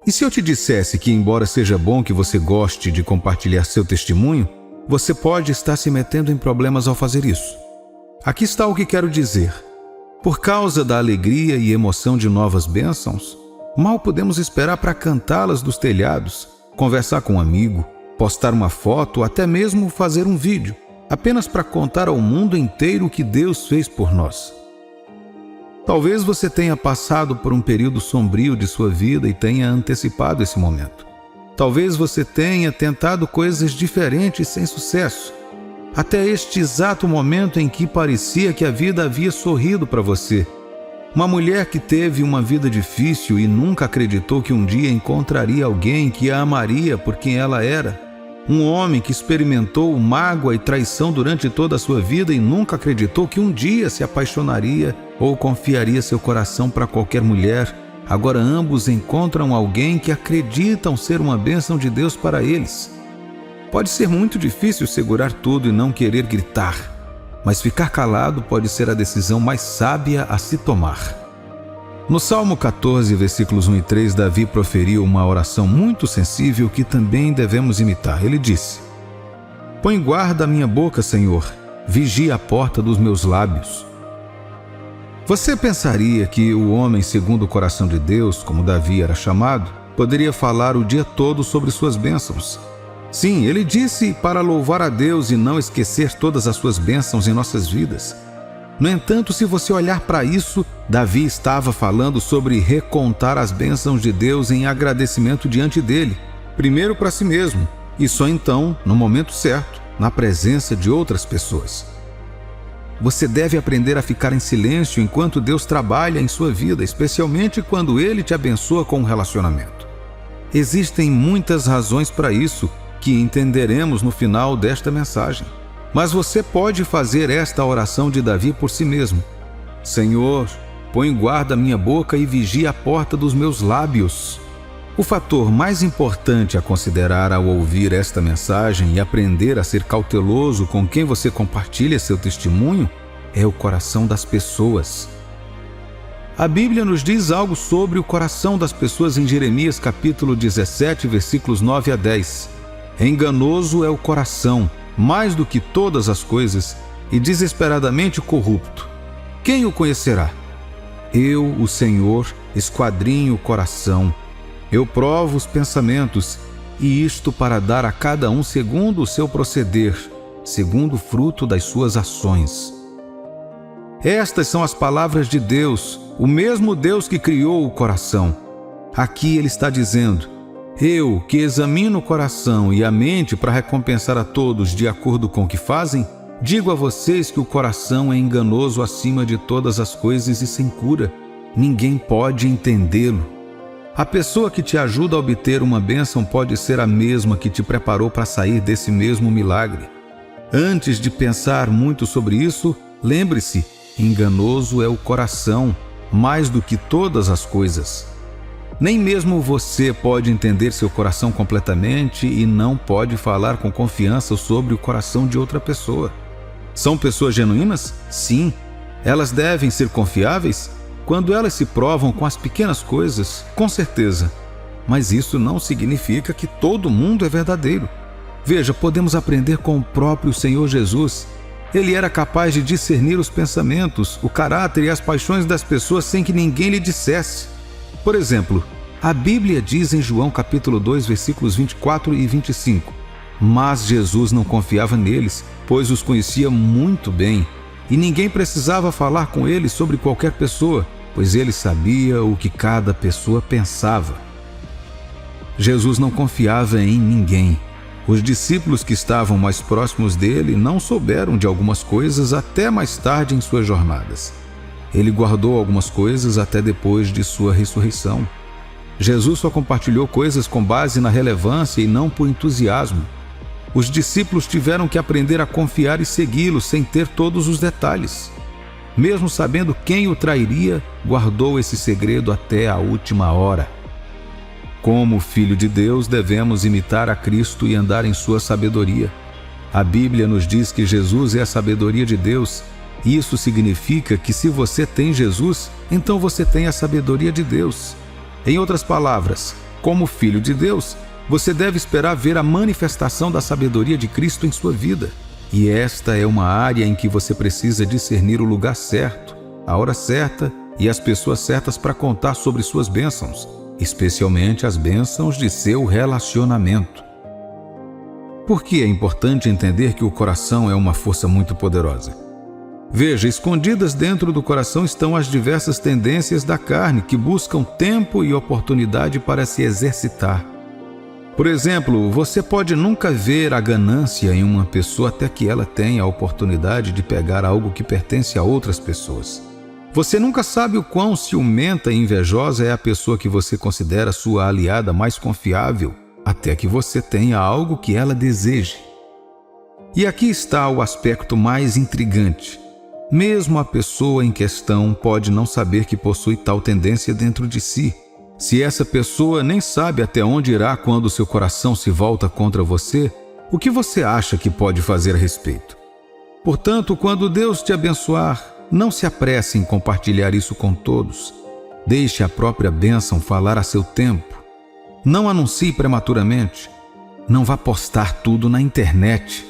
E se eu te dissesse que, embora seja bom que você goste de compartilhar seu testemunho, você pode estar se metendo em problemas ao fazer isso? Aqui está o que quero dizer. Por causa da alegria e emoção de novas bênçãos, mal podemos esperar para cantá-las dos telhados, conversar com um amigo, postar uma foto ou até mesmo fazer um vídeo, apenas para contar ao mundo inteiro o que Deus fez por nós. Talvez você tenha passado por um período sombrio de sua vida e tenha antecipado esse momento. Talvez você tenha tentado coisas diferentes sem sucesso, até este exato momento em que parecia que a vida havia sorrido para você. Uma mulher que teve uma vida difícil e nunca acreditou que um dia encontraria alguém que a amaria por quem ela era. Um homem que experimentou mágoa e traição durante toda a sua vida e nunca acreditou que um dia se apaixonaria ou confiaria seu coração para qualquer mulher. Agora ambos encontram alguém que acreditam ser uma bênção de Deus para eles. Pode ser muito difícil segurar tudo e não querer gritar, mas ficar calado pode ser a decisão mais sábia a se tomar. No Salmo 14, versículos 1 e 3, Davi proferiu uma oração muito sensível que também devemos imitar. Ele disse: "Põe guarda a minha boca, Senhor, vigia a porta dos meus lábios." Você pensaria que o homem segundo o coração de Deus, como Davi era chamado, poderia falar o dia todo sobre suas bênçãos. Sim, ele disse para louvar a Deus e não esquecer todas as suas bênçãos em nossas vidas. No entanto, se você olhar para isso, Davi estava falando sobre recontar as bênçãos de Deus em agradecimento diante dele, primeiro para si mesmo, e só então, no momento certo, na presença de outras pessoas. Você deve aprender a ficar em silêncio enquanto Deus trabalha em sua vida, especialmente quando Ele te abençoa com um relacionamento. Existem muitas razões para isso, que entenderemos no final desta mensagem. Mas você pode fazer esta oração de Davi por si mesmo. Senhor, põe guarda a minha boca e vigia a porta dos meus lábios. O fator mais importante a considerar ao ouvir esta mensagem e aprender a ser cauteloso com quem você compartilha seu testemunho é o coração das pessoas. A Bíblia nos diz algo sobre o coração das pessoas em Jeremias capítulo 17, versículos 9 a 10. Enganoso é o coração, mais do que todas as coisas, e desesperadamente corrupto. Quem o conhecerá? Eu, o Senhor, esquadrinho o coração. Eu provo os pensamentos, e isto para dar a cada um segundo o seu proceder, segundo o fruto das suas ações. Estas são as palavras de Deus, o mesmo Deus que criou o coração. Aqui ele está dizendo: eu, que examino o coração e a mente para recompensar a todos de acordo com o que fazem, digo a vocês que o coração é enganoso acima de todas as coisas e sem cura. Ninguém pode entendê-lo. A pessoa que te ajuda a obter uma bênção pode ser a mesma que te preparou para sair desse mesmo milagre. Antes de pensar muito sobre isso, lembre-se, enganoso é o coração, mais do que todas as coisas. Nem mesmo você pode entender seu coração completamente e não pode falar com confiança sobre o coração de outra pessoa. São pessoas genuínas? Sim. Elas devem ser confiáveis? Quando elas se provam com as pequenas coisas, com certeza. Mas isso não significa que todo mundo é verdadeiro. Veja, podemos aprender com o próprio Senhor Jesus. Ele era capaz de discernir os pensamentos, o caráter e as paixões das pessoas sem que ninguém lhe dissesse. Por exemplo, a Bíblia diz em João capítulo 2, versículos 24 e 25, mas Jesus não confiava neles, pois os conhecia muito bem, e ninguém precisava falar com ele sobre qualquer pessoa, pois ele sabia o que cada pessoa pensava. Jesus não confiava em ninguém. Os discípulos que estavam mais próximos dele não souberam de algumas coisas até mais tarde em suas jornadas. Ele guardou algumas coisas até depois de sua ressurreição. Jesus só compartilhou coisas com base na relevância e não por entusiasmo. Os discípulos tiveram que aprender a confiar e segui-lo sem ter todos os detalhes. Mesmo sabendo quem o trairia, guardou esse segredo até a última hora. Como filho de Deus, devemos imitar a Cristo e andar em sua sabedoria. A Bíblia nos diz que Jesus é a sabedoria de Deus. Isso significa que se você tem Jesus, então você tem a sabedoria de Deus. Em outras palavras, Como filho de Deus, você deve esperar ver a manifestação da sabedoria de Cristo em sua vida. E esta é uma área em que você precisa discernir o lugar certo, a hora certa e as pessoas certas para contar sobre suas bênçãos, especialmente as bênçãos de seu relacionamento. Por que é importante entender que o coração é uma força muito poderosa? Veja, escondidas dentro do coração estão as diversas tendências da carne que buscam tempo e oportunidade para se exercitar. Por exemplo, você pode nunca ver a ganância em uma pessoa até que ela tenha a oportunidade de pegar algo que pertence a outras pessoas. Você nunca sabe o quão ciumenta e invejosa é a pessoa que você considera sua aliada mais confiável, até que você tenha algo que ela deseje. E aqui está o aspecto mais intrigante. Mesmo a pessoa em questão pode não saber que possui tal tendência dentro de si. Se essa pessoa nem sabe até onde irá quando seu coração se volta contra você, o que você acha que pode fazer a respeito? Portanto, quando Deus te abençoar, não se apresse em compartilhar isso com todos. Deixe a própria bênção falar a seu tempo. Não anuncie prematuramente. Não vá postar tudo na internet.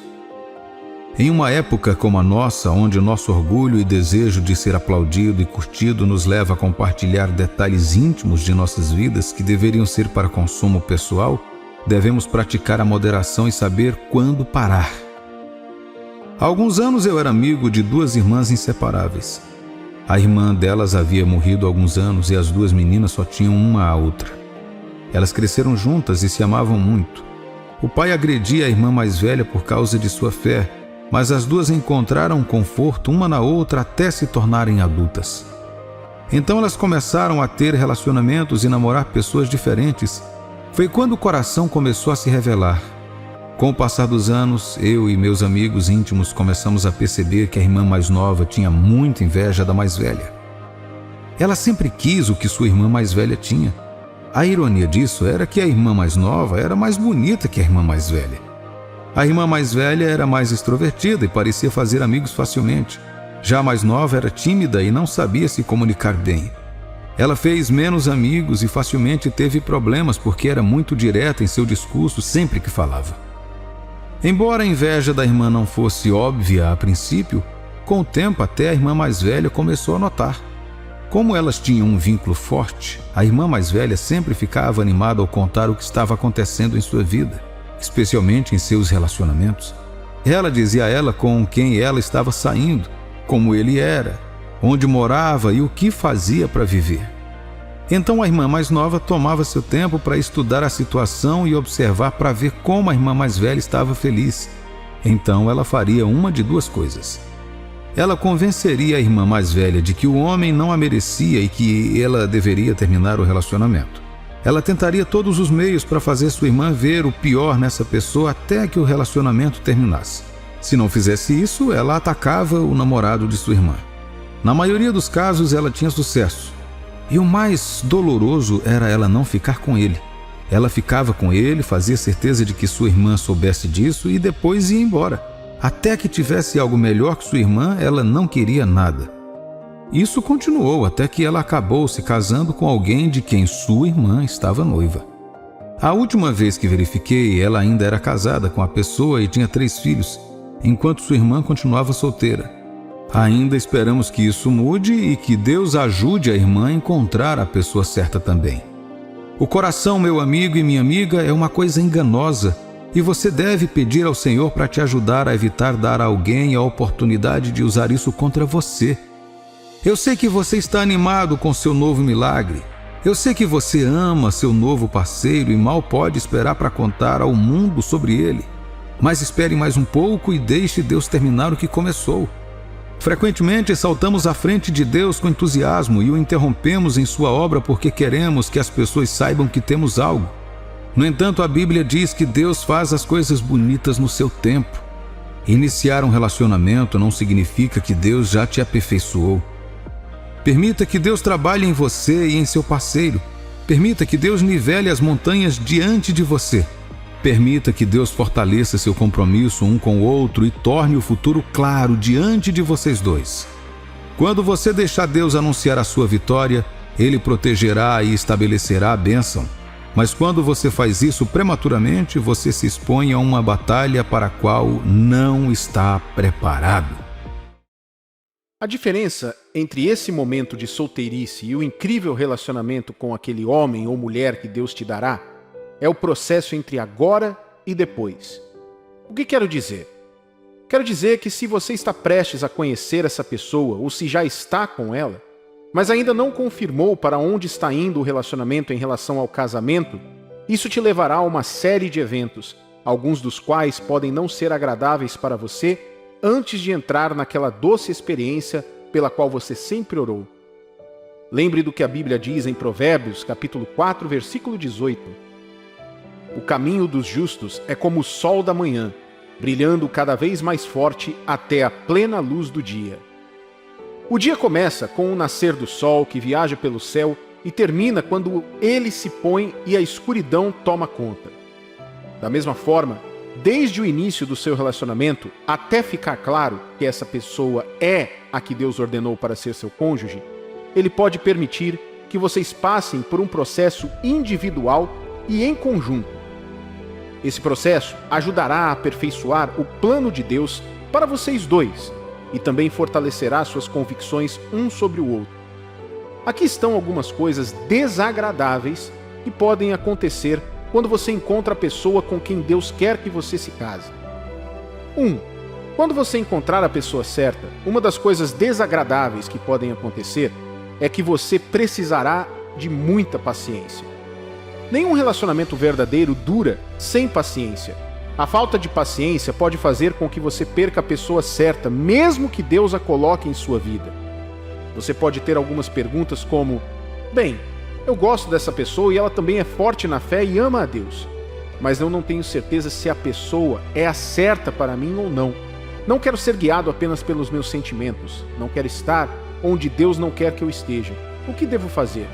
Em uma época como a nossa, onde nosso orgulho e desejo de ser aplaudido e curtido nos leva a compartilhar detalhes íntimos de nossas vidas que deveriam ser para consumo pessoal, devemos praticar a moderação e saber quando parar. Há alguns anos eu era amigo de duas irmãs inseparáveis. A irmã delas havia morrido há alguns anos e as duas meninas só tinham uma à outra. Elas cresceram juntas e se amavam muito. O pai agredia a irmã mais velha por causa de sua fé, mas as duas encontraram conforto uma na outra até se tornarem adultas. Então elas começaram a ter relacionamentos e namorar pessoas diferentes. Foi quando o coração começou a se revelar. Com o passar dos anos, eu e meus amigos íntimos começamos a perceber que a irmã mais nova tinha muita inveja da mais velha. Ela sempre quis o que sua irmã mais velha tinha. A ironia disso era que a irmã mais nova era mais bonita que a irmã mais velha. A irmã mais velha era mais extrovertida e parecia fazer amigos facilmente. Já a mais nova era tímida e não sabia se comunicar bem. Ela fez menos amigos e facilmente teve problemas porque era muito direta em seu discurso sempre que falava. Embora a inveja da irmã não fosse óbvia a princípio, com o tempo até a irmã mais velha começou a notar. Como elas tinham um vínculo forte, a irmã mais velha sempre ficava animada ao contar o que estava acontecendo em sua vida, especialmente em seus relacionamentos. Ela dizia a ela com quem ela estava saindo, como ele era, onde morava e o que fazia para viver. Então a irmã mais nova tomava seu tempo para estudar a situação e observar para ver como a irmã mais velha estava feliz. Então ela faria uma de duas coisas. Ela convenceria a irmã mais velha de que o homem não a merecia e que ela deveria terminar o relacionamento. Ela tentaria todos os meios para fazer sua irmã ver o pior nessa pessoa até que o relacionamento terminasse. Se não fizesse isso, ela atacava o namorado de sua irmã. Na maioria dos casos, ela tinha sucesso. E o mais doloroso era ela não ficar com ele. Ela ficava com ele, fazia certeza de que sua irmã soubesse disso e depois ia embora. Até que tivesse algo melhor que sua irmã, ela não queria nada. Isso continuou até que ela acabou se casando com alguém de quem sua irmã estava noiva. A última vez que verifiquei, ela ainda era casada com a pessoa e tinha 3 filhos, enquanto sua irmã continuava solteira. Ainda esperamos que isso mude e que Deus ajude a irmã a encontrar a pessoa certa também. O coração, meu amigo e minha amiga, é uma coisa enganosa e você deve pedir ao Senhor para te ajudar a evitar dar a alguém a oportunidade de usar isso contra você. Eu sei que você está animado com seu novo milagre. Eu sei que você ama seu novo parceiro e mal pode esperar para contar ao mundo sobre ele. Mas espere mais um pouco e deixe Deus terminar o que começou. Frequentemente saltamos à frente de Deus com entusiasmo e o interrompemos em sua obra porque queremos que as pessoas saibam que temos algo. No entanto, a Bíblia diz que Deus faz as coisas bonitas no seu tempo. Iniciar um relacionamento não significa que Deus já te aperfeiçoou. Permita que Deus trabalhe em você e em seu parceiro. Permita que Deus nivele as montanhas diante de você. Permita que Deus fortaleça seu compromisso um com o outro e torne o futuro claro diante de vocês dois. Quando você deixar Deus anunciar a sua vitória, Ele protegerá e estabelecerá a bênção. Mas quando você faz isso prematuramente, você se expõe a uma batalha para a qual não está preparado. A diferença entre esse momento de solteirice e o incrível relacionamento com aquele homem ou mulher que Deus te dará é o processo entre agora e depois. O que quero dizer? Quero dizer que se você está prestes a conhecer essa pessoa ou se já está com ela, mas ainda não confirmou para onde está indo o relacionamento em relação ao casamento, isso te levará a uma série de eventos, alguns dos quais podem não ser agradáveis para você antes de entrar naquela doce experiência pela qual você sempre orou. Lembre do que a Bíblia diz em Provérbios, capítulo 4, versículo 18. O caminho dos justos é como o sol da manhã, brilhando cada vez mais forte até a plena luz do dia. O dia começa com o nascer do sol que viaja pelo céu e termina quando ele se põe e a escuridão toma conta. Da mesma forma, desde o início do seu relacionamento até ficar claro que essa pessoa é a que Deus ordenou para ser seu cônjuge, Ele pode permitir que vocês passem por um processo individual e em conjunto. Esse processo ajudará a aperfeiçoar o plano de Deus para vocês dois e também fortalecerá suas convicções um sobre o outro. Aqui estão algumas coisas desagradáveis que podem acontecer quando você encontra a pessoa com quem Deus quer que você se case. 1. Quando você encontrar a pessoa certa, uma das coisas desagradáveis que podem acontecer é que você precisará de muita paciência. Nenhum relacionamento verdadeiro dura sem paciência. A falta de paciência pode fazer com que você perca a pessoa certa, mesmo que Deus a coloque em sua vida. Você pode ter algumas perguntas como: bem, eu gosto dessa pessoa e ela também é forte na fé e ama a Deus, mas eu não tenho certeza se a pessoa é a certa para mim ou não. Não quero ser guiado apenas pelos meus sentimentos. Não quero estar onde Deus não quer que eu esteja. O que devo fazer?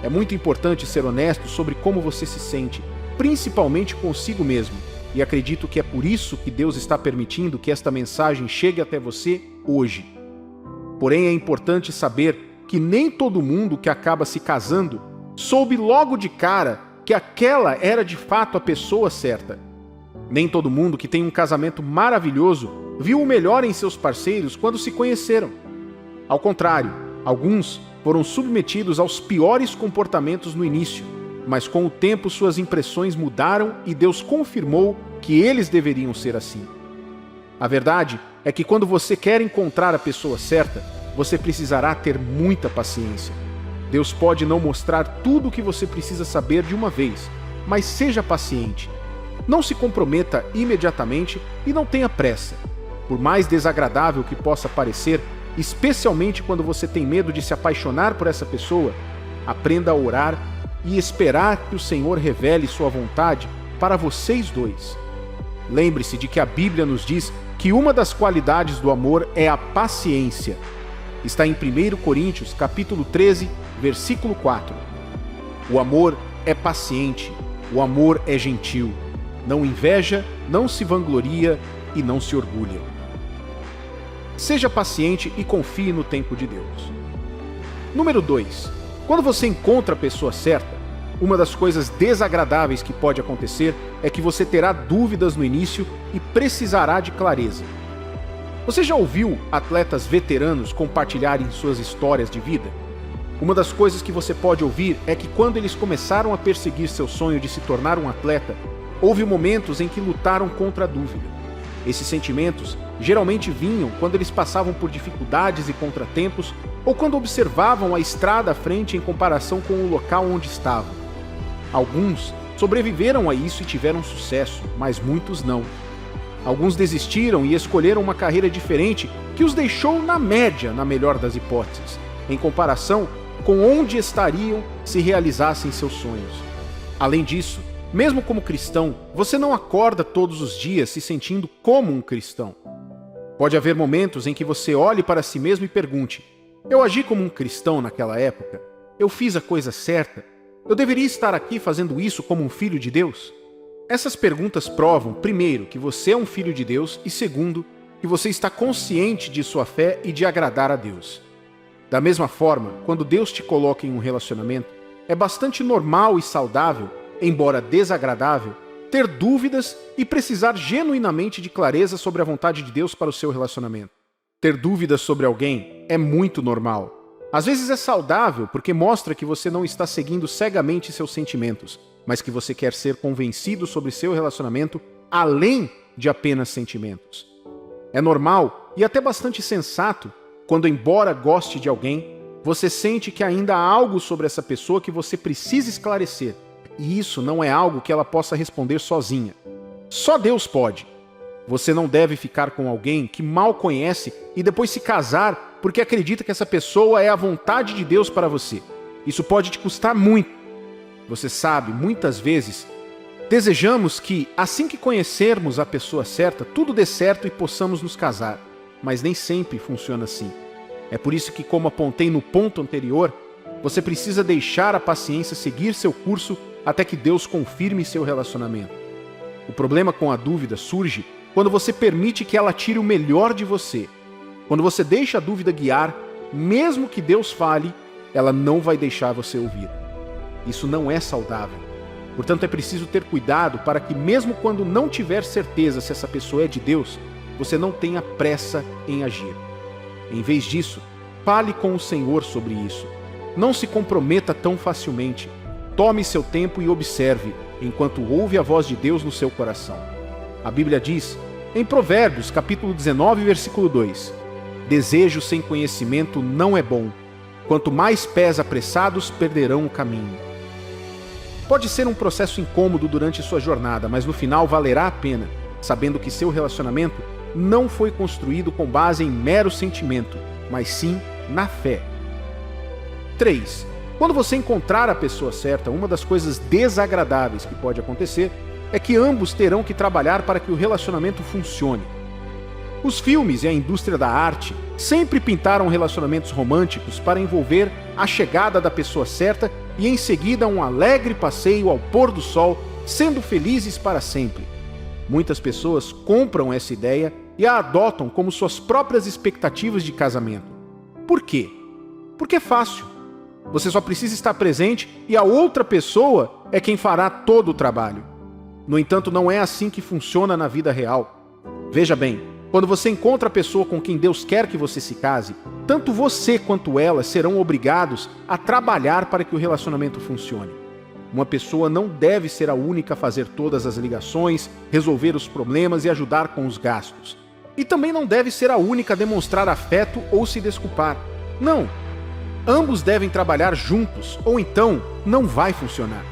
É muito importante ser honesto sobre como você se sente, principalmente consigo mesmo, e acredito que é por isso que Deus está permitindo que esta mensagem chegue até você hoje. Porém, é importante saber que nem todo mundo que acaba se casando soube logo de cara que aquela era de fato a pessoa certa. Nem todo mundo que tem um casamento maravilhoso viu o melhor em seus parceiros quando se conheceram. Ao contrário, alguns foram submetidos aos piores comportamentos no início, mas com o tempo suas impressões mudaram e Deus confirmou que eles deveriam ser assim. A verdade é que quando você quer encontrar a pessoa certa, você precisará ter muita paciência. Deus pode não mostrar tudo o que você precisa saber de uma vez, mas seja paciente. Não se comprometa imediatamente e não tenha pressa. Por mais desagradável que possa parecer, especialmente quando você tem medo de se apaixonar por essa pessoa, aprenda a orar e esperar que o Senhor revele sua vontade para vocês dois. Lembre-se de que a Bíblia nos diz que uma das qualidades do amor é a paciência. Está em 1 Coríntios, capítulo 13, versículo 4. O amor é paciente, o amor é gentil, não inveja, não se vangloria e não se orgulha. Seja paciente e confie no tempo de Deus. Número 2. Quando você encontra a pessoa certa, uma das coisas desagradáveis que pode acontecer é que você terá dúvidas no início e precisará de clareza. Você já ouviu atletas veteranos compartilharem suas histórias de vida? Uma das coisas que você pode ouvir é que quando eles começaram a perseguir seu sonho de se tornar um atleta, houve momentos em que lutaram contra a dúvida. Esses sentimentos geralmente vinham quando eles passavam por dificuldades e contratempos ou quando observavam a estrada à frente em comparação com o local onde estavam. Alguns sobreviveram a isso e tiveram sucesso, mas muitos não. Alguns desistiram e escolheram uma carreira diferente que os deixou na média, na melhor das hipóteses, em comparação com onde estariam se realizassem seus sonhos. Além disso, mesmo como cristão, você não acorda todos os dias se sentindo como um cristão. Pode haver momentos em que você olhe para si mesmo e pergunte: eu agi como um cristão naquela época? Eu fiz a coisa certa? Eu deveria estar aqui fazendo isso como um filho de Deus? Essas perguntas provam, primeiro, que você é um filho de Deus e, segundo, que você está consciente de sua fé e de agradar a Deus. Da mesma forma, quando Deus te coloca em um relacionamento, é bastante normal e saudável, embora desagradável, ter dúvidas e precisar genuinamente de clareza sobre a vontade de Deus para o seu relacionamento. Ter dúvidas sobre alguém é muito normal. Às vezes é saudável porque mostra que você não está seguindo cegamente seus sentimentos, mas que você quer ser convencido sobre seu relacionamento além de apenas sentimentos. É normal e até bastante sensato quando, embora goste de alguém, você sente que ainda há algo sobre essa pessoa que você precisa esclarecer, e isso não é algo que ela possa responder sozinha. Só Deus pode. Você não deve ficar com alguém que mal conhece e depois se casar porque acredita que essa pessoa é a vontade de Deus para você. Isso pode te custar muito. Você sabe, muitas vezes, desejamos que, assim que conhecermos a pessoa certa, tudo dê certo e possamos nos casar. Mas nem sempre funciona assim. É por isso que, como apontei no ponto anterior, você precisa deixar a paciência seguir seu curso até que Deus confirme seu relacionamento. O problema com a dúvida surge quando você permite que ela tire o melhor de você. Quando você deixa a dúvida guiar, mesmo que Deus fale, ela não vai deixar você ouvir. Isso não é saudável. Portanto, é preciso ter cuidado para que, mesmo quando não tiver certeza se essa pessoa é de Deus, você não tenha pressa em agir. Em vez disso, fale com o Senhor sobre isso. Não se comprometa tão facilmente. Tome seu tempo e observe, enquanto ouve a voz de Deus no seu coração. A Bíblia diz, em Provérbios, capítulo 19, versículo 2, desejo sem conhecimento não é bom. Quanto mais pés apressados, perderão o caminho. Pode ser um processo incômodo durante sua jornada, mas no final valerá a pena, sabendo que seu relacionamento não foi construído com base em mero sentimento, mas sim na fé. 3. Quando você encontrar a pessoa certa, uma das coisas desagradáveis que pode acontecer é que ambos terão que trabalhar para que o relacionamento funcione. Os filmes e a indústria da arte sempre pintaram relacionamentos românticos para envolver a chegada da pessoa certa e em seguida um alegre passeio ao pôr do sol, sendo felizes para sempre. Muitas pessoas compram essa ideia e a adotam como suas próprias expectativas de casamento. Por quê? Porque é fácil. Você só precisa estar presente e a outra pessoa é quem fará todo o trabalho. No entanto, não é assim que funciona na vida real. Veja bem, quando você encontra a pessoa com quem Deus quer que você se case, tanto você quanto ela serão obrigados a trabalhar para que o relacionamento funcione. Uma pessoa não deve ser a única a fazer todas as ligações, resolver os problemas e ajudar com os gastos. E também não deve ser a única a demonstrar afeto ou se desculpar. Não! Ambos devem trabalhar juntos, ou então não vai funcionar.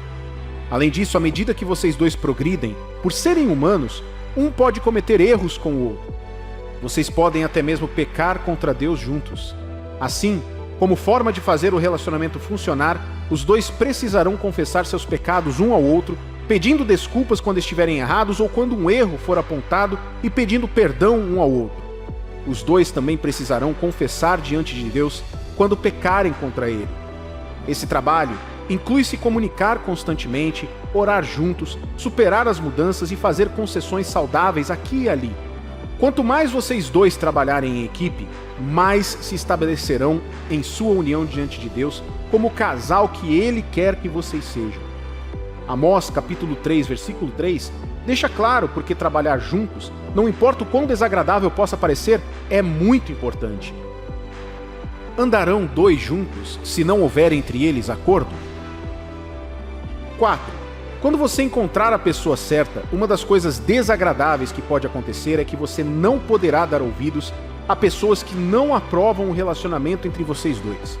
Além disso, à medida que vocês dois progridem, por serem humanos, um pode cometer erros com o outro. Vocês podem até mesmo pecar contra Deus juntos. Assim, como forma de fazer o relacionamento funcionar, os dois precisarão confessar seus pecados um ao outro, pedindo desculpas quando estiverem errados ou quando um erro for apontado e pedindo perdão um ao outro. Os dois também precisarão confessar diante de Deus quando pecarem contra Ele. Esse trabalho inclui se comunicar constantemente, orar juntos, superar as mudanças e fazer concessões saudáveis aqui e ali. Quanto mais vocês dois trabalharem em equipe, mais se estabelecerão em sua união diante de Deus como o casal que Ele quer que vocês sejam. Amós, capítulo 3, versículo 3, deixa claro porque trabalhar juntos, não importa o quão desagradável possa parecer, é muito importante. Andarão dois juntos se não houver entre eles acordo? 4. Quando você encontrar a pessoa certa, uma das coisas desagradáveis que pode acontecer é que você não poderá dar ouvidos a pessoas que não aprovam o relacionamento entre vocês dois.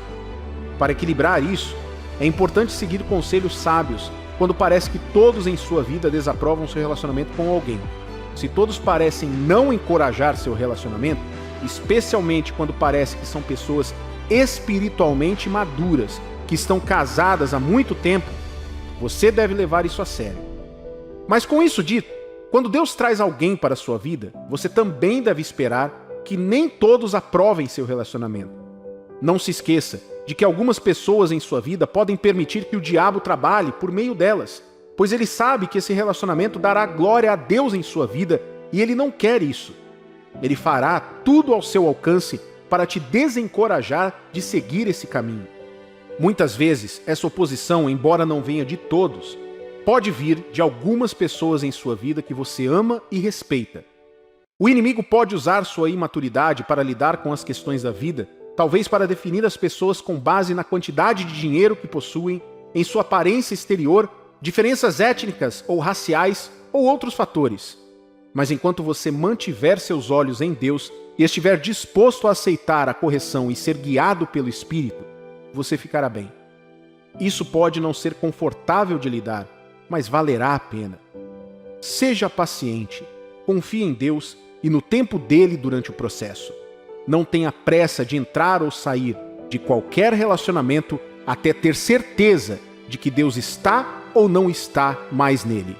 Para equilibrar isso, é importante seguir conselhos sábios quando parece que todos em sua vida desaprovam seu relacionamento com alguém. Se todos parecem não encorajar seu relacionamento, especialmente quando parece que são pessoas espiritualmente maduras, que estão casadas há muito tempo, você deve levar isso a sério. Mas com isso dito, quando Deus traz alguém para a sua vida, você também deve esperar que nem todos aprovem seu relacionamento. Não se esqueça de que algumas pessoas em sua vida podem permitir que o diabo trabalhe por meio delas, pois ele sabe que esse relacionamento dará glória a Deus em sua vida e ele não quer isso. Ele fará tudo ao seu alcance para te desencorajar de seguir esse caminho. Muitas vezes, essa oposição, embora não venha de todos, pode vir de algumas pessoas em sua vida que você ama e respeita. O inimigo pode usar sua imaturidade para lidar com as questões da vida, talvez para definir as pessoas com base na quantidade de dinheiro que possuem, em sua aparência exterior, diferenças étnicas ou raciais ou outros fatores. Mas enquanto você mantiver seus olhos em Deus e estiver disposto a aceitar a correção e ser guiado pelo Espírito, você ficará bem. Isso pode não ser confortável de lidar, mas valerá a pena. Seja paciente, confie em Deus e no tempo dele durante o processo. Não tenha pressa de entrar ou sair de qualquer relacionamento até ter certeza de que Deus está ou não está mais nele.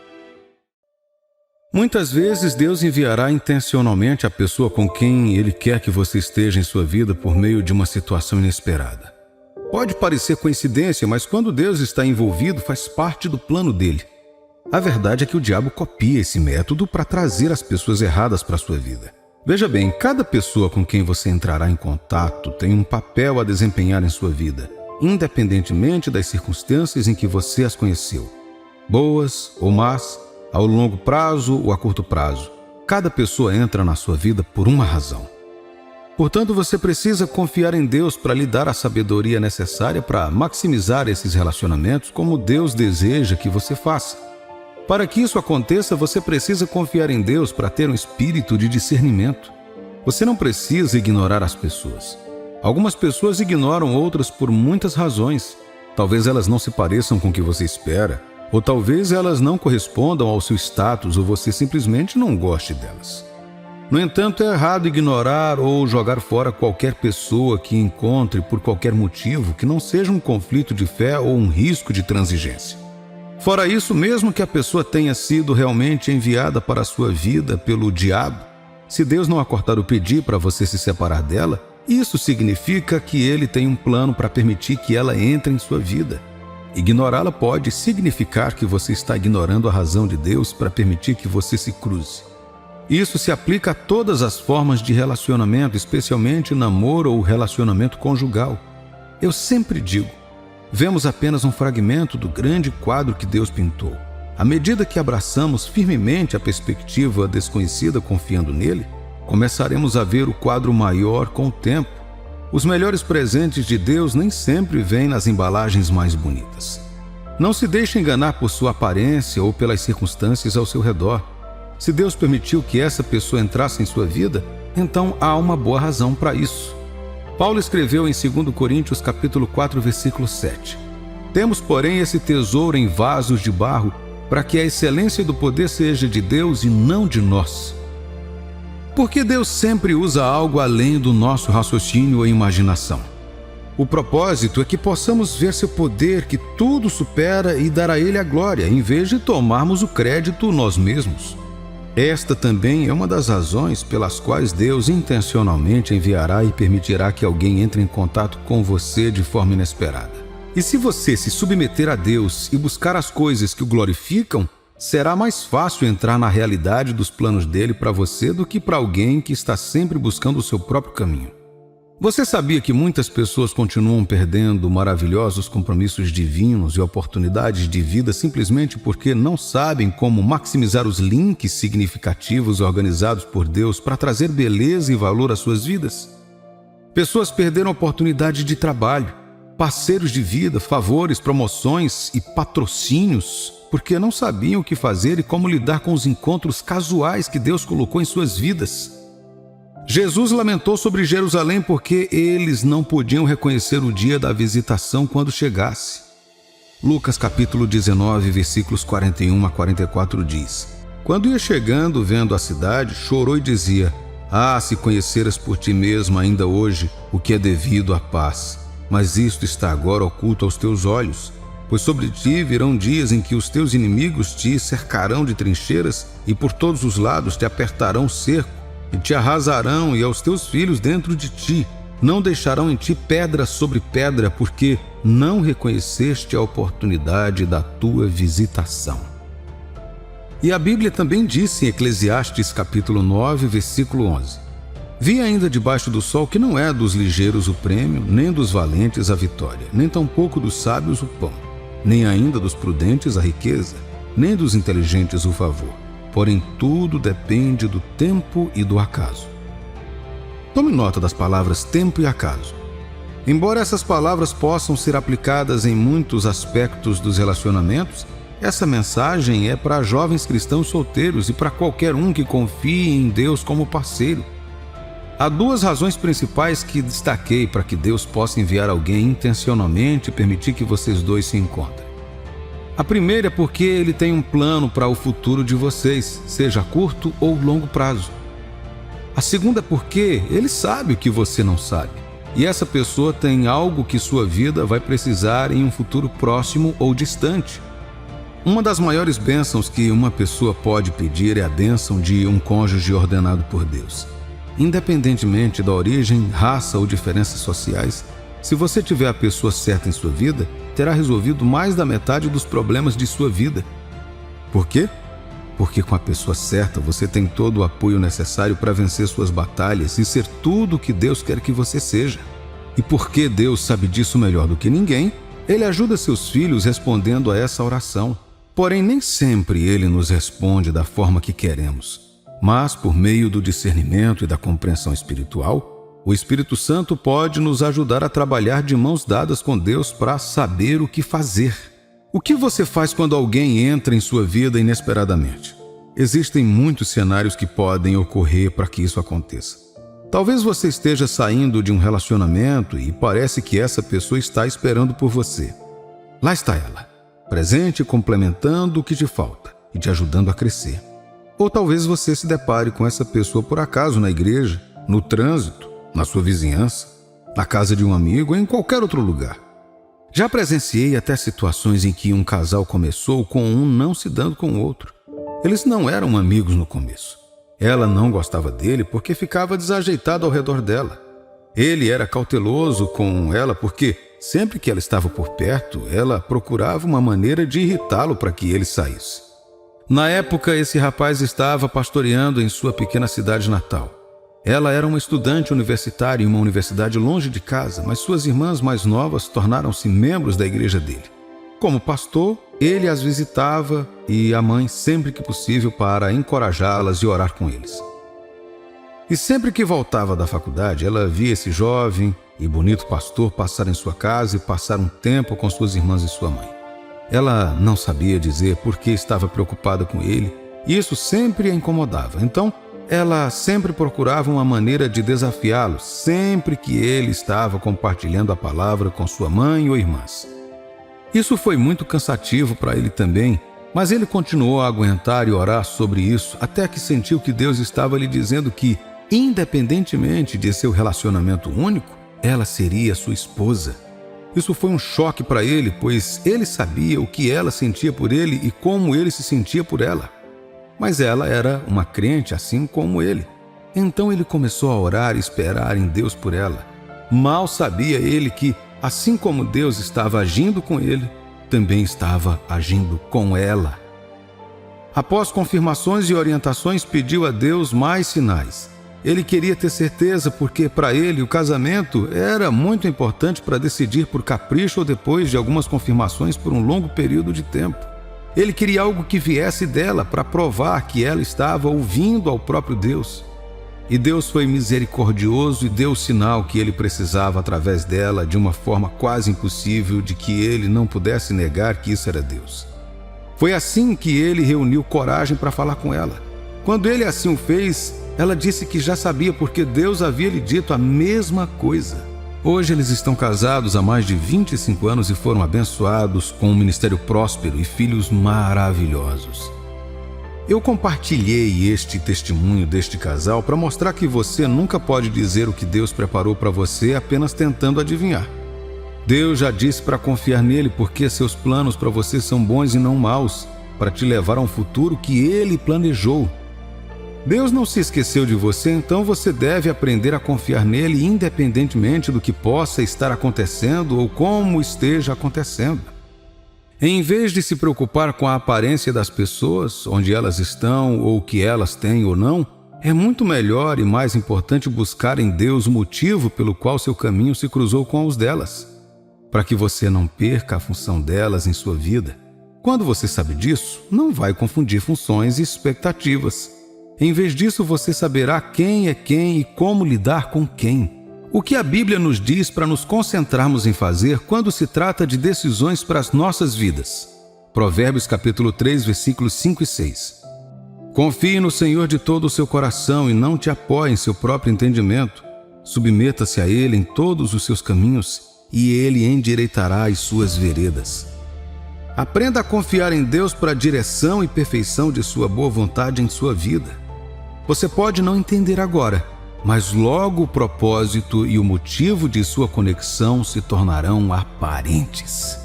Muitas vezes Deus enviará intencionalmente a pessoa com quem Ele quer que você esteja em sua vida por meio de uma situação inesperada. Pode parecer coincidência, mas quando Deus está envolvido, faz parte do plano dele. A verdade é que o diabo copia esse método para trazer as pessoas erradas para a sua vida. Veja bem, cada pessoa com quem você entrará em contato tem um papel a desempenhar em sua vida, independentemente das circunstâncias em que você as conheceu. Boas ou más, ao longo prazo ou a curto prazo, cada pessoa entra na sua vida por uma razão. Portanto, você precisa confiar em Deus para lhe dar a sabedoria necessária para maximizar esses relacionamentos como Deus deseja que você faça. Para que isso aconteça, você precisa confiar em Deus para ter um espírito de discernimento. Você não precisa ignorar as pessoas. Algumas pessoas ignoram outras por muitas razões. Talvez elas não se pareçam com o que você espera, ou talvez elas não correspondam ao seu status ou você simplesmente não goste delas. No entanto, é errado ignorar ou jogar fora qualquer pessoa que encontre por qualquer motivo que não seja um conflito de fé ou um risco de transigência. Fora isso, mesmo que a pessoa tenha sido realmente enviada para a sua vida pelo diabo, se Deus não acordar o pedir para você se separar dela, isso significa que Ele tem um plano para permitir que ela entre em sua vida. Ignorá-la pode significar que você está ignorando a razão de Deus para permitir que você se cruze. Isso se aplica a todas as formas de relacionamento, especialmente namoro ou relacionamento conjugal. Eu sempre digo, vemos apenas um fragmento do grande quadro que Deus pintou. À medida que abraçamos firmemente a perspectiva desconhecida confiando nele, começaremos a ver o quadro maior com o tempo. Os melhores presentes de Deus nem sempre vêm nas embalagens mais bonitas. Não se deixe enganar por sua aparência ou pelas circunstâncias ao seu redor. Se Deus permitiu que essa pessoa entrasse em sua vida, então há uma boa razão para isso. Paulo escreveu em 2 Coríntios capítulo 4, versículo 7. Temos, porém, esse tesouro em vasos de barro, para que a excelência do poder seja de Deus e não de nós. Porque Deus sempre usa algo além do nosso raciocínio ou imaginação. O propósito é que possamos ver seu poder que tudo supera e dar a Ele a glória, em vez de tomarmos o crédito nós mesmos. Esta também é uma das razões pelas quais Deus intencionalmente enviará e permitirá que alguém entre em contato com você de forma inesperada. E se você se submeter a Deus e buscar as coisas que o glorificam, será mais fácil entrar na realidade dos planos dele para você do que para alguém que está sempre buscando o seu próprio caminho. Você sabia que muitas pessoas continuam perdendo maravilhosos compromissos divinos e oportunidades de vida simplesmente porque não sabem como maximizar os links significativos organizados por Deus para trazer beleza e valor às suas vidas? Pessoas perderam oportunidade de trabalho, parceiros de vida, favores, promoções e patrocínios porque não sabiam o que fazer e como lidar com os encontros casuais que Deus colocou em suas vidas. Jesus lamentou sobre Jerusalém porque eles não podiam reconhecer o dia da visitação quando chegasse. Lucas capítulo 19, versículos 41 a 44 diz: Quando ia chegando, vendo a cidade, chorou e dizia: Ah, se conheceras por ti mesmo ainda hoje o que é devido à paz, mas isto está agora oculto aos teus olhos. Pois sobre ti virão dias em que os teus inimigos te cercarão de trincheiras e por todos os lados te apertarão cerco, e te arrasarão e aos teus filhos dentro de ti. Não deixarão em ti pedra sobre pedra, porque não reconheceste a oportunidade da tua visitação. E a Bíblia também disse em Eclesiastes capítulo 9, versículo 11: Vi ainda debaixo do sol que não é dos ligeiros o prêmio, nem dos valentes a vitória, nem tampouco dos sábios o pão, nem ainda dos prudentes a riqueza, nem dos inteligentes o favor. Porém, tudo depende do tempo e do acaso. Tome nota das palavras tempo e acaso. Embora essas palavras possam ser aplicadas em muitos aspectos dos relacionamentos, essa mensagem é para jovens cristãos solteiros e para qualquer um que confie em Deus como parceiro. Há duas razões principais que destaquei para que Deus possa enviar alguém intencionalmente e permitir que vocês dois se encontrem. A primeira é porque Ele tem um plano para o futuro de vocês, seja a curto ou longo prazo. A segunda é porque Ele sabe o que você não sabe. E essa pessoa tem algo que sua vida vai precisar em um futuro próximo ou distante. Uma das maiores bênçãos que uma pessoa pode pedir é a bênção de um cônjuge ordenado por Deus. Independentemente da origem, raça ou diferenças sociais, se você tiver a pessoa certa em sua vida, terá resolvido mais da metade dos problemas de sua vida. Por quê? Porque com a pessoa certa você tem todo o apoio necessário para vencer suas batalhas e ser tudo o que Deus quer que você seja. E porque Deus sabe disso melhor do que ninguém, Ele ajuda seus filhos respondendo a essa oração. Porém, nem sempre Ele nos responde da forma que queremos. Mas, por meio do discernimento e da compreensão espiritual, o Espírito Santo pode nos ajudar a trabalhar de mãos dadas com Deus para saber o que fazer. O que você faz quando alguém entra em sua vida inesperadamente? Existem muitos cenários que podem ocorrer para que isso aconteça. Talvez você esteja saindo de um relacionamento e parece que essa pessoa está esperando por você. Lá está ela, presente e complementando o que te falta e te ajudando a crescer. Ou talvez você se depare com essa pessoa por acaso na igreja, no trânsito, na sua vizinhança, na casa de um amigo ou em qualquer outro lugar. Já presenciei até situações em que um casal começou com um não se dando com o outro. Eles não eram amigos no começo. Ela não gostava dele porque ficava desajeitado ao redor dela. Ele era cauteloso com ela porque, sempre que ela estava por perto, ela procurava uma maneira de irritá-lo para que ele saísse. Na época, esse rapaz estava pastoreando em sua pequena cidade natal. Ela era uma estudante universitária em uma universidade longe de casa, mas suas irmãs mais novas tornaram-se membros da igreja dele. Como pastor, ele as visitava e a mãe sempre que possível para encorajá-las e orar com eles. E sempre que voltava da faculdade, ela via esse jovem e bonito pastor passar em sua casa e passar um tempo com suas irmãs e sua mãe. Ela não sabia dizer por que estava preocupada com ele, e isso sempre a incomodava. Então, ela sempre procurava uma maneira de desafiá-lo, sempre que ele estava compartilhando a palavra com sua mãe ou irmãs. Isso foi muito cansativo para ele também, mas ele continuou a aguentar e orar sobre isso, até que sentiu que Deus estava lhe dizendo que, independentemente de seu relacionamento único, ela seria sua esposa. Isso foi um choque para ele, pois ele sabia o que ela sentia por ele e como ele se sentia por ela. Mas ela era uma crente assim como ele. Então ele começou a orar e esperar em Deus por ela. Mal sabia ele que, assim como Deus estava agindo com ele, também estava agindo com ela. Após confirmações e orientações, pediu a Deus mais sinais. Ele queria ter certeza porque, para ele, o casamento era muito importante para decidir por capricho ou depois de algumas confirmações por um longo período de tempo. Ele queria algo que viesse dela para provar que ela estava ouvindo ao próprio Deus. E Deus foi misericordioso e deu o sinal que ele precisava através dela de uma forma quase impossível de que ele não pudesse negar que isso era Deus. Foi assim que ele reuniu coragem para falar com ela. Quando ele assim o fez, ela disse que já sabia porque Deus havia lhe dito a mesma coisa. Hoje eles estão casados há mais de 25 anos e foram abençoados com um ministério próspero e filhos maravilhosos. Eu compartilhei este testemunho deste casal para mostrar que você nunca pode dizer o que Deus preparou para você apenas tentando adivinhar. Deus já disse para confiar nele porque seus planos para você são bons e não maus, para te levar a um futuro que ele planejou. Deus não se esqueceu de você, então você deve aprender a confiar nele independentemente do que possa estar acontecendo ou como esteja acontecendo. Em vez de se preocupar com a aparência das pessoas, onde elas estão ou o que elas têm ou não, É muito melhor e mais importante buscar em Deus o motivo pelo qual seu caminho se cruzou com os delas, para que você não perca a função delas em sua vida. Quando você sabe disso, não vai confundir funções e expectativas. Em vez disso, você saberá quem é quem e como lidar com quem. O que a Bíblia nos diz para nos concentrarmos em fazer quando se trata de decisões para as nossas vidas. Provérbios capítulo 3, versículos 5 e 6. Confie no Senhor de todo o seu coração e não te apoie em seu próprio entendimento. Submeta-se a Ele em todos os seus caminhos e Ele endireitará as suas veredas. Aprenda a confiar em Deus para a direção e perfeição de sua boa vontade em sua vida. Você pode não entender agora, mas logo o propósito e o motivo de sua conexão se tornarão aparentes.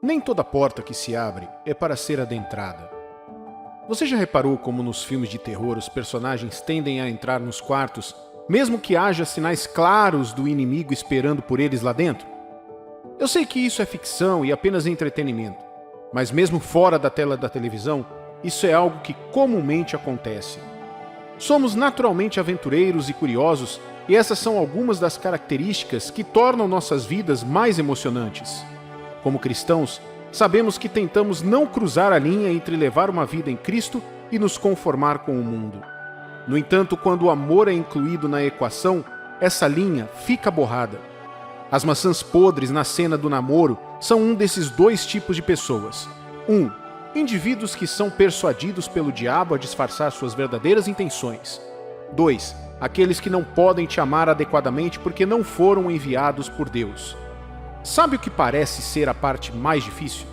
Nem toda porta que se abre é para ser adentrada. Você já reparou como nos filmes de terror os personagens tendem a entrar nos quartos, mesmo que haja sinais claros do inimigo esperando por eles lá dentro? Eu sei que isso é ficção e apenas entretenimento, mas mesmo fora da tela da televisão, isso é algo que comumente acontece. Somos naturalmente aventureiros e curiosos, e essas são algumas das características que tornam nossas vidas mais emocionantes. Como cristãos, sabemos que tentamos não cruzar a linha entre levar uma vida em Cristo e nos conformar com o mundo. No entanto, quando o amor é incluído na equação, essa linha fica borrada. As maçãs podres na cena do namoro são um desses dois tipos de pessoas. 1. Indivíduos que são persuadidos pelo diabo a disfarçar suas verdadeiras intenções. 2. Aqueles que não podem te amar adequadamente porque não foram enviados por Deus. Sabe o que parece ser a parte mais difícil?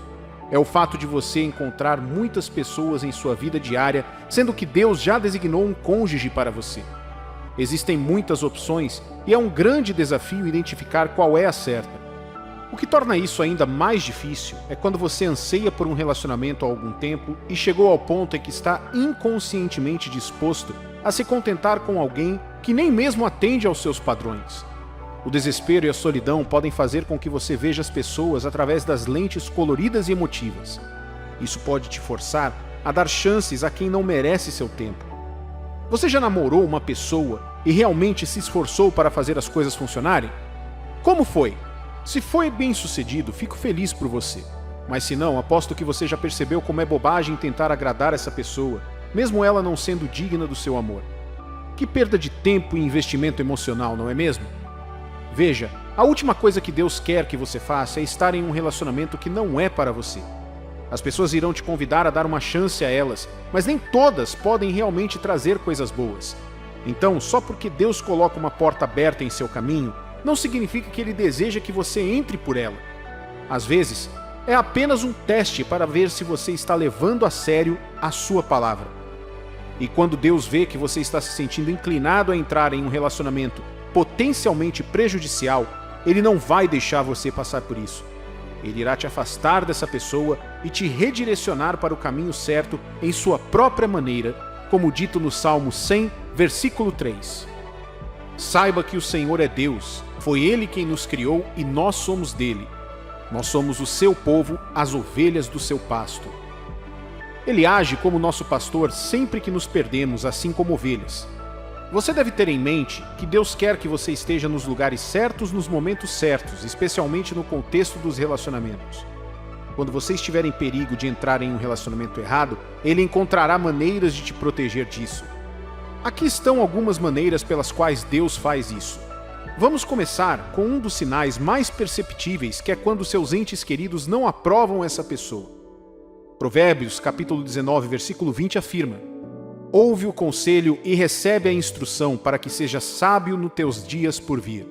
É o fato de você encontrar muitas pessoas em sua vida diária, sendo que Deus já designou um cônjuge para você. Existem muitas opções e é um grande desafio identificar qual é a certa. O que torna isso ainda mais difícil é quando você anseia por um relacionamento há algum tempo e chegou ao ponto em que está inconscientemente disposto a se contentar com alguém que nem mesmo atende aos seus padrões. O desespero e a solidão podem fazer com que você veja as pessoas através das lentes coloridas e emotivas. Isso pode te forçar a dar chances a quem não merece seu tempo. Você já namorou uma pessoa e realmente se esforçou para fazer as coisas funcionarem? Como foi? Se foi bem-sucedido, fico feliz por você. Mas se não, aposto que você já percebeu como é bobagem tentar agradar essa pessoa, mesmo ela não sendo digna do seu amor. Que perda de tempo e investimento emocional, não é mesmo? Veja, a última coisa que Deus quer que você faça é estar em um relacionamento que não é para você. As pessoas irão te convidar a dar uma chance a elas, mas nem todas podem realmente trazer coisas boas. Então, só porque Deus coloca uma porta aberta em seu caminho, não significa que Ele deseja que você entre por ela. Às vezes, é apenas um teste para ver se você está levando a sério a sua palavra. E quando Deus vê que você está se sentindo inclinado a entrar em um relacionamento potencialmente prejudicial, Ele não vai deixar você passar por isso. Ele irá te afastar dessa pessoa e te redirecionar para o caminho certo em sua própria maneira, como dito no Salmo 100, versículo 3. Saiba que o Senhor é Deus, foi Ele quem nos criou e nós somos dele. Nós somos o seu povo, as ovelhas do seu pasto. Ele age como nosso pastor sempre que nos perdemos, assim como ovelhas. Você deve ter em mente que Deus quer que você esteja nos lugares certos nos momentos certos, especialmente no contexto dos relacionamentos. Quando você estiver em perigo de entrar em um relacionamento errado, Ele encontrará maneiras de te proteger disso. Aqui estão algumas maneiras pelas quais Deus faz isso. Vamos começar com um dos sinais mais perceptíveis, que é quando seus entes queridos não aprovam essa pessoa. Provérbios, capítulo 19, versículo 20 afirma: ouve o conselho e recebe a instrução para que seja sábio nos teus dias por vir.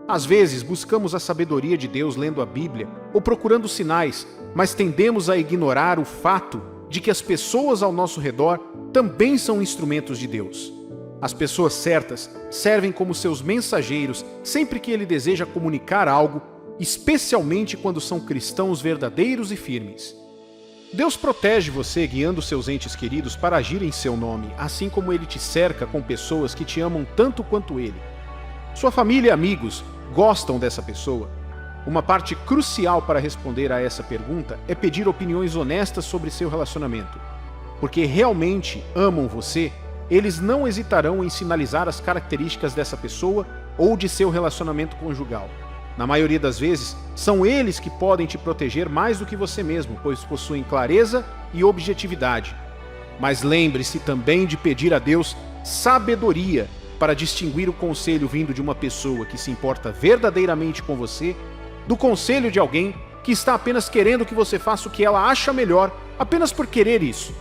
Às vezes, buscamos a sabedoria de Deus lendo a Bíblia ou procurando sinais, mas tendemos a ignorar o fato de que as pessoas ao nosso redor também são instrumentos de Deus. As pessoas certas servem como seus mensageiros sempre que Ele deseja comunicar algo, especialmente quando são cristãos verdadeiros e firmes. Deus protege você guiando seus entes queridos para agir em seu nome, assim como Ele te cerca com pessoas que te amam tanto quanto Ele. Sua família e amigos gostam dessa pessoa? Uma parte crucial para responder a essa pergunta é pedir opiniões honestas sobre seu relacionamento. porque realmente amam você, eles não hesitarão em sinalizar as características dessa pessoa ou de seu relacionamento conjugal. Na maioria das vezes, são eles que podem te proteger mais do que você mesmo, pois possuem clareza e objetividade. Mas lembre-se também de pedir a Deus sabedoria para distinguir o conselho vindo de uma pessoa que se importa verdadeiramente com você do conselho de alguém que está apenas querendo que você faça o que ela acha melhor, apenas por querer isso.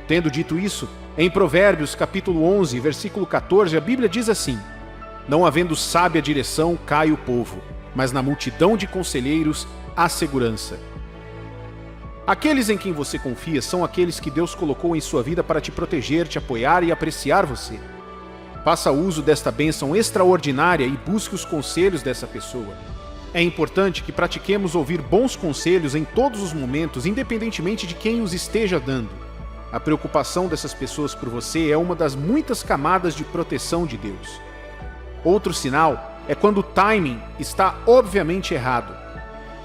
Tendo dito isso, em Provérbios capítulo 11, versículo 14, a Bíblia diz assim: não havendo sábia direção, cai o povo, mas na multidão de conselheiros há segurança. Aqueles em quem você confia são aqueles que Deus colocou em sua vida para te proteger, te apoiar e apreciar você. Faça uso desta bênção extraordinária e busque os conselhos dessa pessoa. É importante que pratiquemos ouvir bons conselhos em todos os momentos, independentemente de quem os esteja dando. A preocupação dessas pessoas por você é uma das muitas camadas de proteção de Deus. Outro sinal é quando o timing está obviamente errado.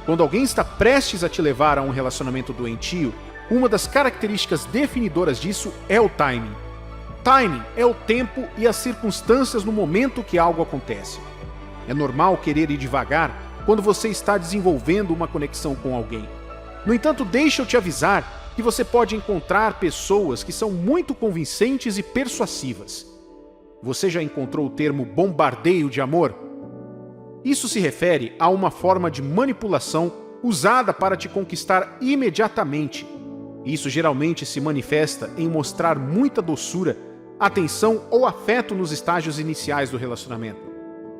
Quando alguém está prestes a te levar a um relacionamento doentio, uma das características definidoras disso é o timing. Timing é o tempo e as circunstâncias no momento que algo acontece. É normal querer ir devagar quando você está desenvolvendo uma conexão com alguém. No entanto, deixa eu te avisar que você pode encontrar pessoas que são muito convincentes e persuasivas. Você já encontrou o termo bombardeio de amor? Isso se refere a uma forma de manipulação usada para te conquistar imediatamente. Isso geralmente se manifesta em mostrar muita doçura, atenção ou afeto nos estágios iniciais do relacionamento.